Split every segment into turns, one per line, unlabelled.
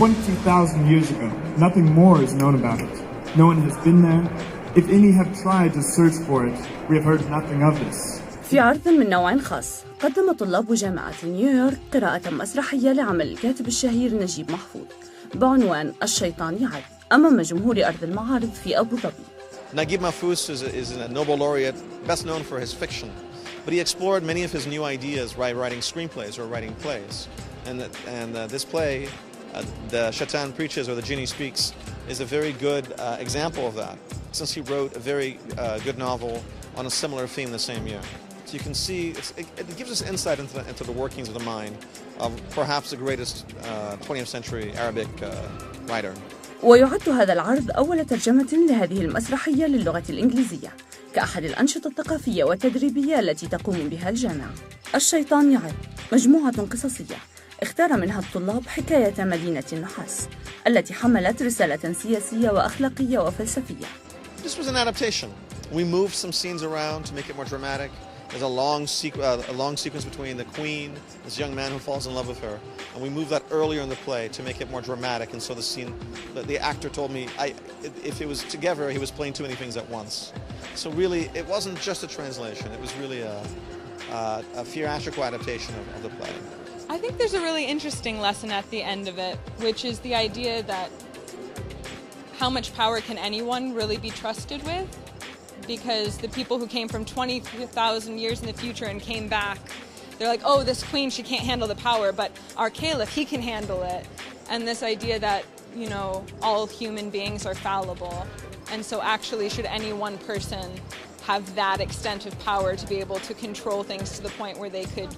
20,000 years ago. Nothing more is known about it. No one has been there. If any have tried to search for it, we have heard nothing of this.
في عرض من نوع خاص، قدم طلاب جامعة نيويورك قراءة مسرحية لعمل الكاتب الشهير نجيب محفوظ بعنوان الشيطان يعد أمام جمهور أرض المعارض في أبو ظبي.
Nagib Mahfouz is a Nobel laureate, best known for his fiction, but he explored many of his new ideas by writing screenplays or writing plays. And this play, The Shaitan Preaches or The Genie Speaks, is a very good example of that, since he wrote a very good novel on a similar theme the same year. So you can see it gives us insight into the workings of the mind of perhaps the greatest 20th century Arabic writer.
ويعد هذا العرض أول ترجمة لهذه المسرحية للغة الإنجليزية كأحد الأنشطة الثقافية والتدريبية التي تقوم بها الجامعة. الشيطان يعد مجموعة قصصية اختار منها الطلاب حكاية مدينة النحاس التي حملت رسالة سياسية وأخلاقية وفلسفية.
This was an adaptation. We moved some scenes around to make it more dramatic. There's a long sequence between the queen, this young man who falls in love with her, and we moved that earlier in the play to make it more dramatic. And so the scene, the actor told me, if it was together, he was playing too many things at once. So really, it wasn't just a translation. It was really a theatrical adaptation of the play.
I think there's a really interesting lesson at the end of it, which is the idea that how much power can anyone really be trusted with? Because the people who came from 20,000 years in the future and came back, they're like, oh, this queen, she can't handle the power, but our caliph, he can handle it. And this idea that, you know, all human beings are fallible. And so actually, should any one person have that extent of power to be able to control things to the point where they could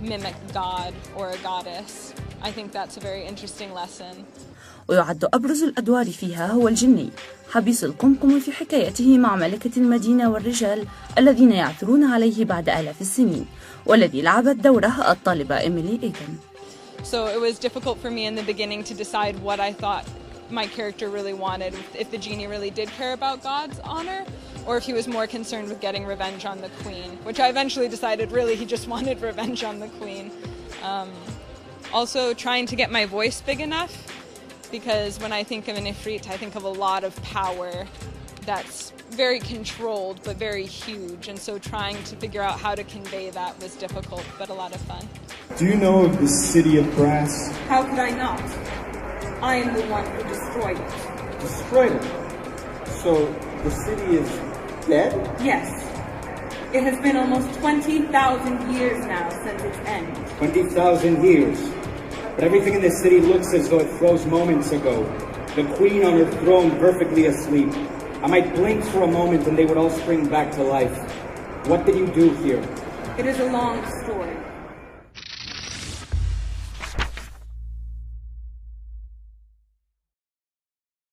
mimic God or a goddess? I think that's a very interesting lesson.
ويعد أبرز الأدوار فيها هو الجني حبيس القمقم في حكايته مع ملكة المدينة والرجال الذين يعثرون عليه بعد آلاف السنين والذي لعبت دوره الطالبة إيميلي إيدن.
So it was difficult for me in the beginning to decide what I thought my character really wanted, if the genie really did care about God's honor, or if he was more concerned with getting revenge on the queen, which I eventually decided really he just wanted revenge on the queen. Also trying to get my voice big enough, because when I think of an ifrit, I think of a lot of power that's very controlled but very huge, and so trying to figure out how to convey that was difficult but a lot of fun.
Do you know of the city of brass?
How could I not? I am the one who destroyed it.
Destroyed it? So the city is dead?
Yes. It has been almost 20,000 years now since its end.
20,000 years. But everything in this city looks as though it froze moments ago. The queen on her throne perfectly asleep. I might blink for a moment and they would all spring back to life. What did you do here?
It is a long story.